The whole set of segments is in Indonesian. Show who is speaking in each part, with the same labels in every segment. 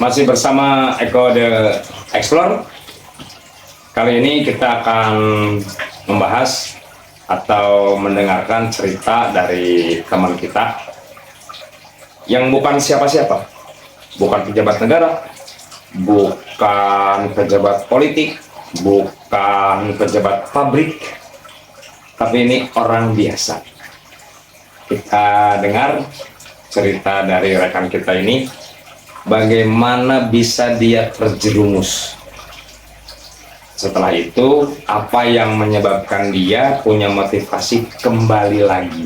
Speaker 1: Masih bersama Eko The Explore. Kali ini kita akan membahas atau mendengarkan cerita dari teman kita yang bukan siapa-siapa, bukan pejabat negara, bukan pejabat politik, bukan pejabat pabrik, tapi ini orang biasa. Kita dengar cerita dari rekan kita ini, bagaimana bisa dia terjerumus. Setelah itu, apa yang menyebabkan dia punya motivasi kembali lagi?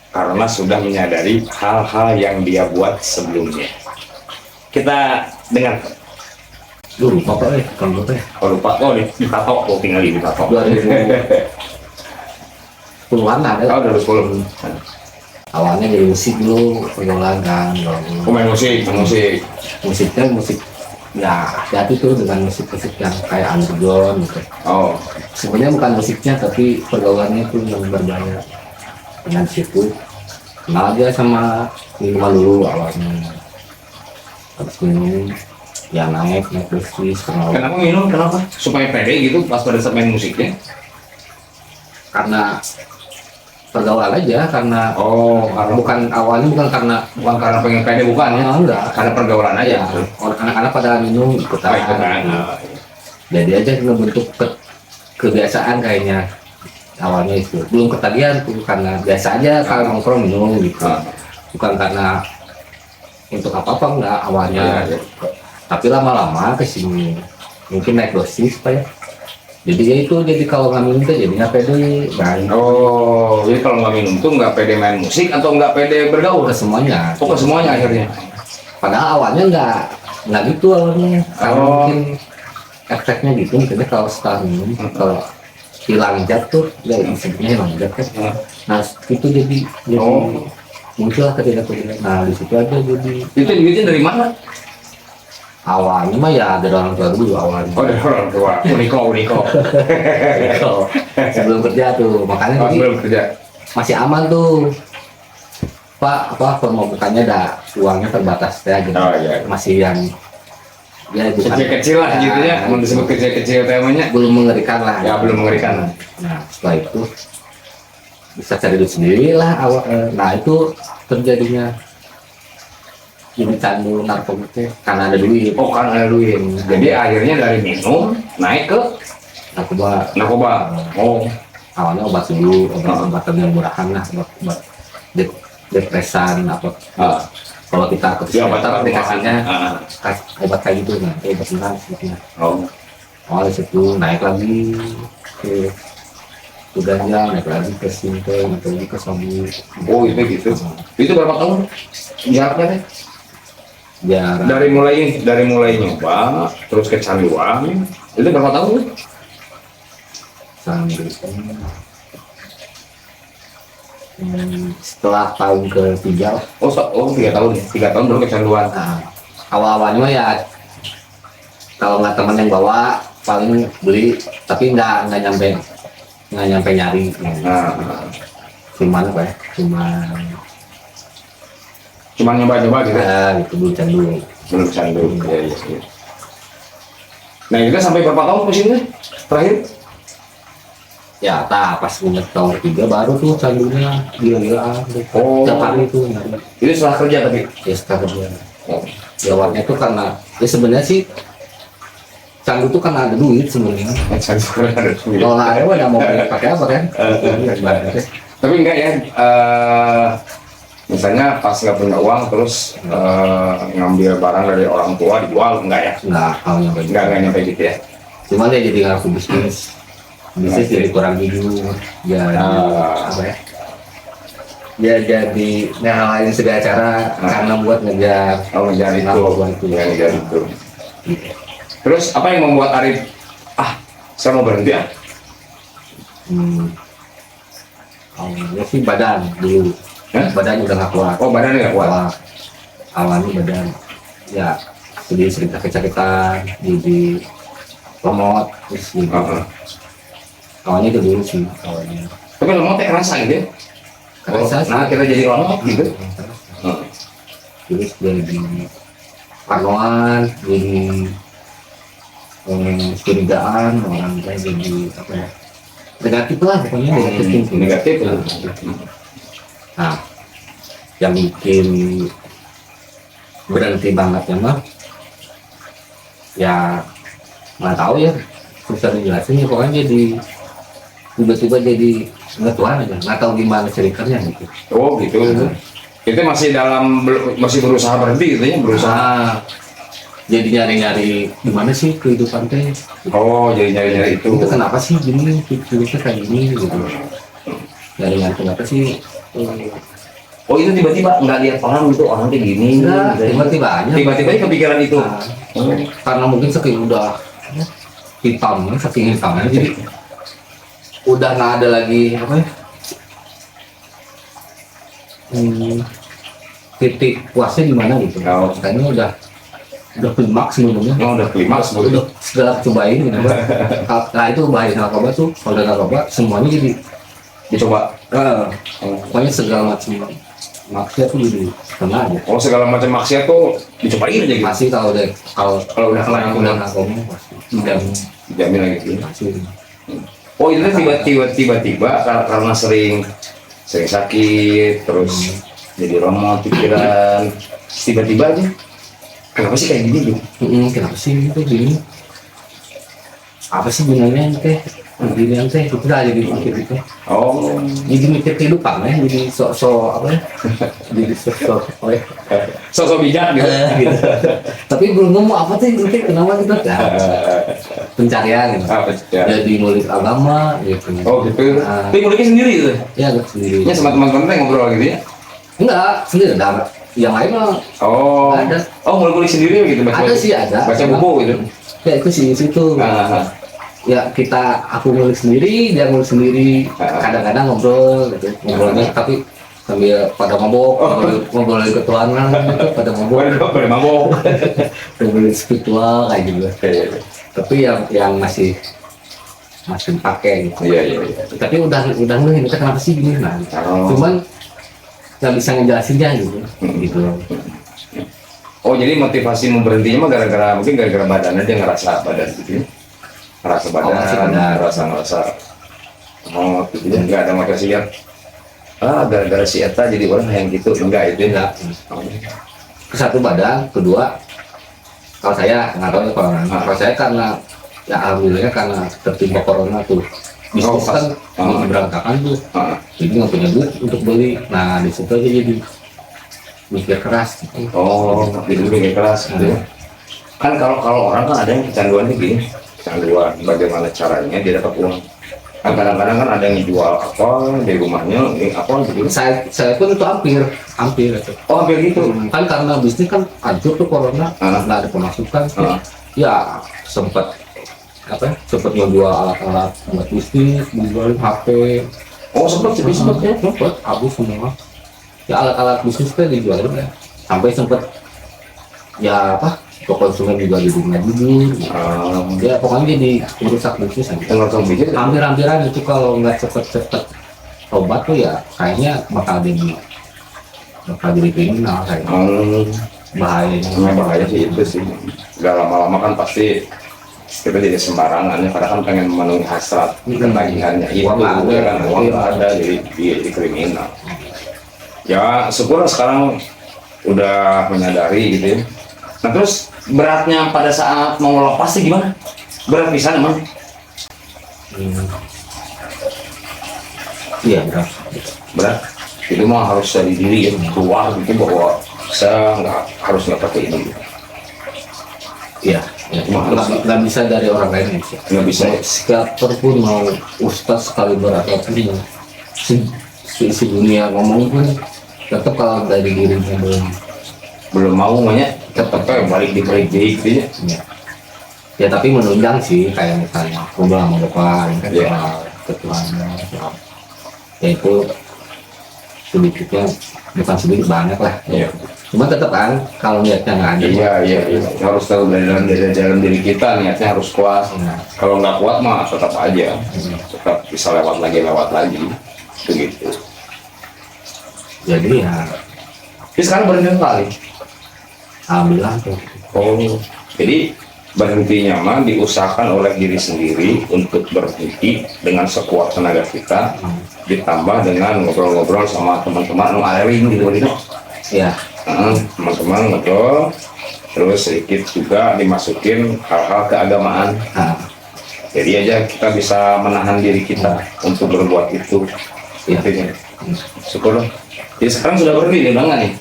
Speaker 1: Karena sudah menyadari hal-hal yang dia buat sebelumnya. Kita dengar.
Speaker 2: Lupa Pak, kalau lupa ya.
Speaker 1: Oh lupa, oh ditato, oh tinggal di ditato.
Speaker 2: 2010-an ada.
Speaker 1: Oh 2010.
Speaker 2: Awalnya dari musik dulu, pergaulan kan.
Speaker 1: Main musik,
Speaker 2: Musiknya musik ya hati tuh dengan musik-musik yang kayak underground gitu.
Speaker 1: Oh,
Speaker 2: Sebenarnya bukan musiknya tapi pergaulannya tuh yang berbahaya. Dengan situ kenal aja sama minuman dulu awalnya. Habis minum ya naik terus kenal.
Speaker 1: kenapa minum? Kenapa? Supaya pede gitu pas pada saat main musiknya?
Speaker 2: Karena pergaulan aja, karena
Speaker 1: Karena
Speaker 2: bukan awalnya bukan karena
Speaker 1: pengen pede, bukan ya?
Speaker 2: enggak,
Speaker 1: Karena pergaulan aja.
Speaker 2: anak-anak pada minum ikutan. Jadi aja ngebentuk kebiasaan kayaknya awalnya itu. Belum ketagihan tuh karena biasa aja kalau nongkrong minum gitu. Bukan karena untuk apa-apa enggak awalnya. Tapi lama-lama kesini mungkin naik dosis Pak ya. Jadi kalau nggak minum tuh jadinya pede main.
Speaker 1: Oh, jadi kalau nggak minum tuh nggak pede main musik atau nggak pede bergaul?
Speaker 2: Ke semuanya.
Speaker 1: Ke semuanya akhirnya.
Speaker 2: Padahal awalnya nggak gitu awalnya. Karena mungkin efeknya gitu. Jadi kalau setelah minum, kalau hilang jatuh, ya isinya hilang jatuh. Nah itu jadi muncullah ketidakpuasan. Nah di situ aja jadi.
Speaker 1: Itu duitnya dari mana?
Speaker 2: Awalnya mah ya dari orang tua dulu awalnya.
Speaker 1: Oh dari orang tua. Uniko.
Speaker 2: Sebelum kerja tuh, makanya jadi
Speaker 1: Sebelum kerja.
Speaker 2: masih aman tuh. Pak, pemasukannya uangnya terbatas ya gitu.
Speaker 1: Oh iya.
Speaker 2: Masih yang ya bukan
Speaker 1: Kecil-kecil lah gitu ya. Mau disebut kecil-kecil temanya.
Speaker 2: belum mengerikan lah.
Speaker 1: Ya belum mengerikan.
Speaker 2: Nah setelah itu bisa cari duit sendiri lah awal. Nah itu terjadinya jadi candu narkoba karena ada duit.
Speaker 1: Oh kan ada duit. Jadi akhirnya dari minum naik ke narkoba. Oh.
Speaker 2: Awalnya obat dulu, obat-obatan yang murahan lah, obat depresan apa. Kalau kita ke psikiater dikasihnya obat kayak gitu, nah obat murah sebetulnya.
Speaker 1: Oh.
Speaker 2: Awalnya situ naik lagi ke ganja, naik lagi ke sintel, naik lagi ke sabu.
Speaker 1: Oh itu gitu. Itu berapa tahun? Jaraknya teh?
Speaker 2: Biar
Speaker 1: Dari mulai nyoba terus kecanduan itu berapa tahun?
Speaker 2: sambil setelah tahun ketiga.
Speaker 1: Oh 3 tahun ya? 3 tahun baru kecanduan.
Speaker 2: Nah, awal-awalnya mah ya kalau nggak teman yang bawa paling beli, tapi nggak nyampe nyari. Cuman apa ya?
Speaker 1: Cuma nyoba-nyoba gitu.
Speaker 2: Ya gitu dulu candu.
Speaker 1: Belum candu. Iya. Nah itu sampai berapa tahun ke sini terakhir?
Speaker 2: Ya pas punya tahun ketiga baru tuh candunya gila-gilaan. Tiap hari tuh nyari.
Speaker 1: Itu setelah kerja tapi.
Speaker 2: Ya setelah kerja. Jawabnya tuh karena ya sebenarnya sih candu tuh karena ada duit sebenarnya. Kalau nggak ada nggak mau pakai apa kan?
Speaker 1: Tapi enggak ya. Misalnya pas nggak punya uang terus ngambil barang dari orang tua dijual, enggak ya? Enggak nyampe gitu ya.
Speaker 2: Cuma dia jadi ngaku bisnis jadi kurang jujur ya. Apa ya, dia jadi ngalahin segala cara karena buat ngejar itu.
Speaker 1: Terus apa yang membuat Arif saya mau berhenti ya?
Speaker 2: Awalnya sih badan dulu. Badan udah nggak kuat.
Speaker 1: Oh badan nggak kuat.
Speaker 2: Awalnya badan ya jadi sering sakit-sakitan, jadi lemot terus gitu. Awalnya itu dulu sih awalnya.
Speaker 1: Tapi lemot kerasa gitu ya?
Speaker 2: Kerasa.
Speaker 1: Nah kita jadi lemot gitu.
Speaker 2: terus jadi parnoan, jadi curigaan orang kayak jadi apa ya, negatif lah pokoknya, negatif thinking.
Speaker 1: Negatif ya.
Speaker 2: Nah, yang bikin berhenti bangetnya mah ya nggak tahu ya, susah dijelasin ya, pokoknya jadi tiba-tiba jadi nggak Tuhan aja, nggak tahu gimana ceritanya gitu.
Speaker 1: Oh gitu. Itu masih masih berusaha berhenti gitu ya, berusaha.
Speaker 2: Jadi nyari-nyari gimana sih kehidupan teh.
Speaker 1: Oh, jadi nyari-nyari itu.
Speaker 2: Itu kenapa sih gini, hidupnya kayak gini gitu. Nyari-nyari kenapa sih.
Speaker 1: Oh itu tiba-tiba nggak lihat orang itu, orang kayak gini.
Speaker 2: Enggak, tiba-tiba aja.
Speaker 1: Tiba-tiba kepikiran itu.
Speaker 2: Nah, karena mungkin saking udah hitam, saking hitamnya jadi udah nggak ada lagi apa ya, titik puasnya di mana gitu.
Speaker 1: Oh.
Speaker 2: Kayaknya udah klimaks sebenarnya.
Speaker 1: Oh, udah klimaks
Speaker 2: Udah segala cobain gitu. Nah itu bahaya narkoba tuh, kalau udah narkoba semuanya jadi
Speaker 1: dicoba.
Speaker 2: pokoknya segala macam maksiat tuh jadi kena aja.
Speaker 1: Oh, segala macam maksiat tuh dicobain aja gitu.
Speaker 2: Masih kalau
Speaker 1: udah kena
Speaker 2: narkoba pasti
Speaker 1: dijamin lagi gitu.
Speaker 2: masih.
Speaker 1: Oh itu tiba-tiba karena sering sakit terus jadi lemot pikiran, tiba-tiba aja kenapa sih kayak gini gitu?
Speaker 2: Kenapa sih itu gini? Apa sih gunanya teh? Gini teh itu udah jadi mikir itu.
Speaker 1: Oh,
Speaker 2: Jadi mikir kehidupan ya, jadi sok apa ya? Jadi sok apa ya?
Speaker 1: sosok bijak gitu.
Speaker 2: Gitu. Tapi belum nemu apa sih mikir kenapa gitu? Pencarian gitu.
Speaker 1: Apa ya?
Speaker 2: Jadi nulis agama gitu.
Speaker 1: Oh gitu. Tapi mulainya sendiri gitu.
Speaker 2: Ya agak sendiri.
Speaker 1: Ya sama teman-teman teh ngobrol gitu ya?
Speaker 2: Enggak, sendiri ada. Yang lain mah
Speaker 1: Oh,
Speaker 2: ada.
Speaker 1: Oh mulai sendiri gitu
Speaker 2: Ada sih, ada.
Speaker 1: Baca buku gitu.
Speaker 2: Ya itu sih situ. Ya aku nulis sendiri, dia nulis sendiri. Kadang-kadang ngobrol gitu, ngobrolnya tapi sambil pada mabok, ngobrol dari ketuanan gitu, pada mabok,
Speaker 1: Pada mabok.
Speaker 2: ngobrol spiritual kayak gitu. Tapi yang masih pakai gitu.
Speaker 1: Iya.
Speaker 2: Tapi udah nih kita kenapa sih gini? Nah, cuman nggak bisa ngejelasinnya gitu.
Speaker 1: Oh jadi motivasi mau berhentinya mah mungkin gara-gara badannya, dia ngerasa badan gitu ya? Ngerasa badan, ngerasa oh gitu ya, nggak ada motivasi lihat gara-gara si Eta jadi orang yang gitu, enggak itu enggak.
Speaker 2: Kesatu badan, kedua kalau saya nggak tahu ya kalau saya karena ya alhamdulillah karena tertimpa corona tuh bisnis kan berantakan tuh, jadi nggak punya duit untuk beli. Nah di situ aja jadi mikir keras.
Speaker 1: Oh itu mikir keras gitu ya. Kan kalau orang kan ada yang kecanduan gini, kecanduan bagaimana caranya dia dapat uang. Kan kadang-kadang kan ada yang jual apa di rumahnya, ini apa gitu.
Speaker 2: Saya pun itu hampir gitu.
Speaker 1: Oh hampir gitu.
Speaker 2: Kan karena bisnis kan hancur tuh corona, nggak ada pemasukan. Ya sempat ngejual alat-alat buat bisnis, dijualin HP.
Speaker 1: Oh sempat
Speaker 2: habis semua. Ya alat-alat bisnis kan dijualin ya. Sampai sempat ya ke konsumen juga dibunuh jujur. Ya pokoknya jadi merusak bisnis aja. Hampir-hampiran itu kalau nggak cepet-cepet obat tuh ya kayaknya bakal jadi kriminal kayaknya.
Speaker 1: Bahaya sih itu sih. Gak lama-lama kan pasti kita jadi sembarangan ya, karena kan pengen memenuhi hasrat ketagihannya itu ya kan, uang nggak ada jadi kriminal. Ya syukur sekarang udah menyadari gitu ya. Nah terus beratnya pada saat mau lepas sih gimana? Berat pisan emang?
Speaker 2: Iya
Speaker 1: berat. Itu mah harus dari diri ya, keluar gitu bahwa saya harus nggak pakai ini.
Speaker 2: Iya. Nggak bisa dari orang lain sih.
Speaker 1: Nggak bisa.
Speaker 2: Psikiater pun mau ustaz sekali apapun si dunia ngomong pun tetap kalau dari dirinya
Speaker 1: belum mau banyak tetap balik di gitu ya.
Speaker 2: Ya tapi menunjang sih, kayak misalnya ngobrol sama bapak kan soal ketuanya ya itu sedikitnya bukan sedikit banyak lah. Cuma tetap kan kalau niatnya nggak ada.
Speaker 1: Iya. Harus tahu dari dalam diri kita niatnya harus kuat. Kalau nggak kuat mah tetap aja, tetap bisa lewat lagi. Begitu.
Speaker 2: Jadi ya.
Speaker 1: Tapi sekarang berhenti kali.
Speaker 2: alhamdulillah tuh.
Speaker 1: Oh, jadi berhentinya mah diusahakan oleh diri sendiri untuk berhenti dengan sekuat tenaga kita, ditambah dengan ngobrol-ngobrol sama teman-teman anu aering gitu.
Speaker 2: Ya,
Speaker 1: Teman-teman ngobrol, terus sedikit juga dimasukin hal-hal keagamaan.
Speaker 2: nah,
Speaker 1: Jadi aja kita bisa menahan diri kita untuk berbuat itu.
Speaker 2: ya,
Speaker 1: Intinya. Syukur. Jadi sekarang sudah berhenti nih, udah nggak nih?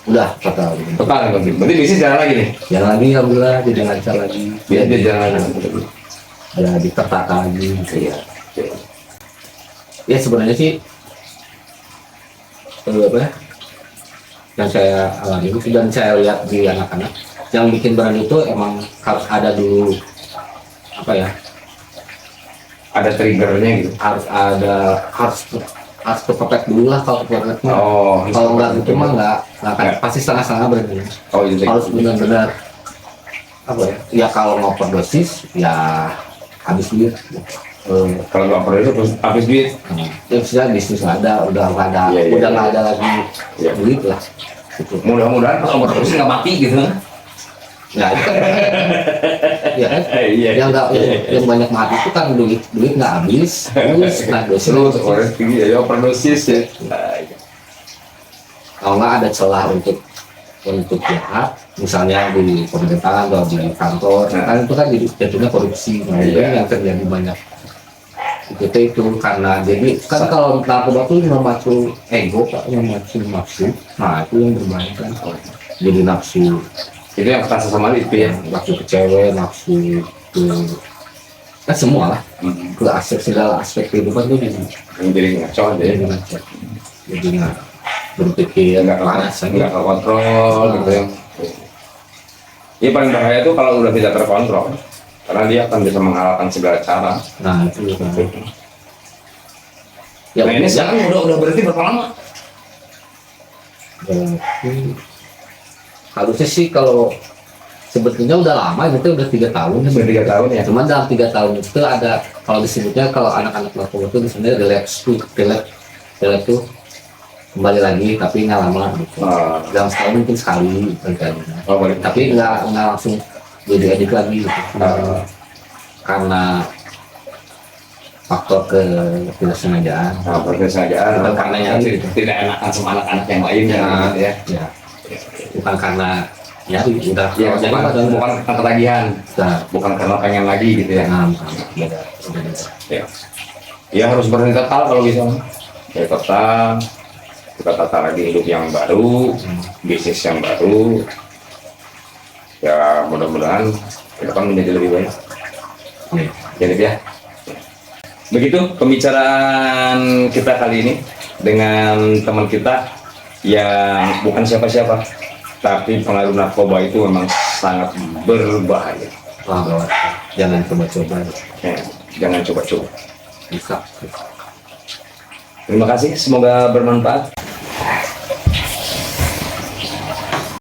Speaker 2: udah total.
Speaker 1: Total ya, berarti bisnis jalan lagi nih?
Speaker 2: Jalan lagi alhamdulillah, jadi lancar lagi.
Speaker 1: Dia jalan lagi.
Speaker 2: Ya ditertata lagi gitu ya.
Speaker 1: Oke.
Speaker 2: Ya sebenarnya sih apa ya, yang saya alami itu dan saya lihat di anak-anak yang bikin brand itu emang harus ada dulu apa ya,
Speaker 1: Ada triggernya gitu.
Speaker 2: harus perfect dulu lah kalau perfect mah.
Speaker 1: Oh,
Speaker 2: Kalau nggak gitu mah nggak akan pasti setengah-setengah brandnya.
Speaker 1: Oh, itu
Speaker 2: Harus benar-benar apa ya, ya kalau ngoverdosis ya habis duit.
Speaker 1: kalau nggak perlu itu terus habis duit.
Speaker 2: Ya sudah bisnis nggak ada, udah nggak ada,
Speaker 1: Iya, iya,
Speaker 2: udah nggak
Speaker 1: iya.
Speaker 2: ada lagi
Speaker 1: Iya.
Speaker 2: duit lah. Gitu.
Speaker 1: Mudah-mudahan kalau terus nggak mati gitu.
Speaker 2: Nah, itu kan, ya kan,
Speaker 1: Iya.
Speaker 2: yang banyak mati itu kan duit nggak habis, terus nah dosis
Speaker 1: Terus orang tinggi ya overdosis ya.
Speaker 2: kalau nggak ada celah untuk pihak, misalnya di pemerintahan atau di kantor, kan itu kan jadi jatuhnya korupsi, nah itu
Speaker 1: Iya.
Speaker 2: yang terjadi banyak. Itu karena jadi kan kalau narkoba itu memacu ego, pak, memacu nafsu, nah itu yang berbahaya kan, jadi nafsu.
Speaker 1: Itu yang kerasa sama itu ya.
Speaker 2: Nafsu ke cewek, nafsu ke kan semua lah, ke segala aspek kehidupan tuh
Speaker 1: Jadi ngaco aja ya.
Speaker 2: jadi nggak berpikir
Speaker 1: Nggak
Speaker 2: panas
Speaker 1: nggak terkontrol gitu ya. Iya, paling bahaya itu kalau udah tidak terkontrol, karena dia akan bisa menghalalkan segala cara.
Speaker 2: nah itu kan. Ya,
Speaker 1: Nah ini sekarang udah berhenti berapa lama?
Speaker 2: berarti harusnya sih kalau sebetulnya udah lama, itu udah 3 tahun ya.
Speaker 1: Sudah 3 tahun ya.
Speaker 2: Cuman dalam 3 tahun itu ada, kalau disebutnya kalau anak-anak narkoba itu sebenarnya relapse tuh kembali lagi tapi nggak lama gitu. Dalam setahun mungkin sekali terjadi.
Speaker 1: Oh, boleh.
Speaker 2: Tapi nggak langsung jadi edik lagi gitu. Karena faktor ketidaksengajaan.
Speaker 1: Nah, persengajaan
Speaker 2: Bukan karena yang
Speaker 1: tidak enakan sama anak-anak yang lain
Speaker 2: ya,
Speaker 1: gitu ya.
Speaker 2: ya. Bukan karena ya udah
Speaker 1: Ya,
Speaker 2: jadi
Speaker 1: bukan karena ketagihan,
Speaker 2: udah
Speaker 1: bukan karena pengen lagi gitu ya.
Speaker 2: beda.
Speaker 1: Ya, ya harus berhenti total kalau bisa. Ya total, kita tata lagi hidup yang baru, bisnis yang baru. Ya mudah-mudahan kita kan menjadi lebih baik.
Speaker 2: Ya.
Speaker 1: Jadi ya. Begitu pembicaraan kita kali ini dengan teman kita yang bukan siapa-siapa, tapi pengaruh narkoba itu memang sangat berbahaya.
Speaker 2: Wah, jangan coba-coba,
Speaker 1: Ya, jangan coba-coba.
Speaker 2: bisa.
Speaker 1: Terima kasih, semoga bermanfaat.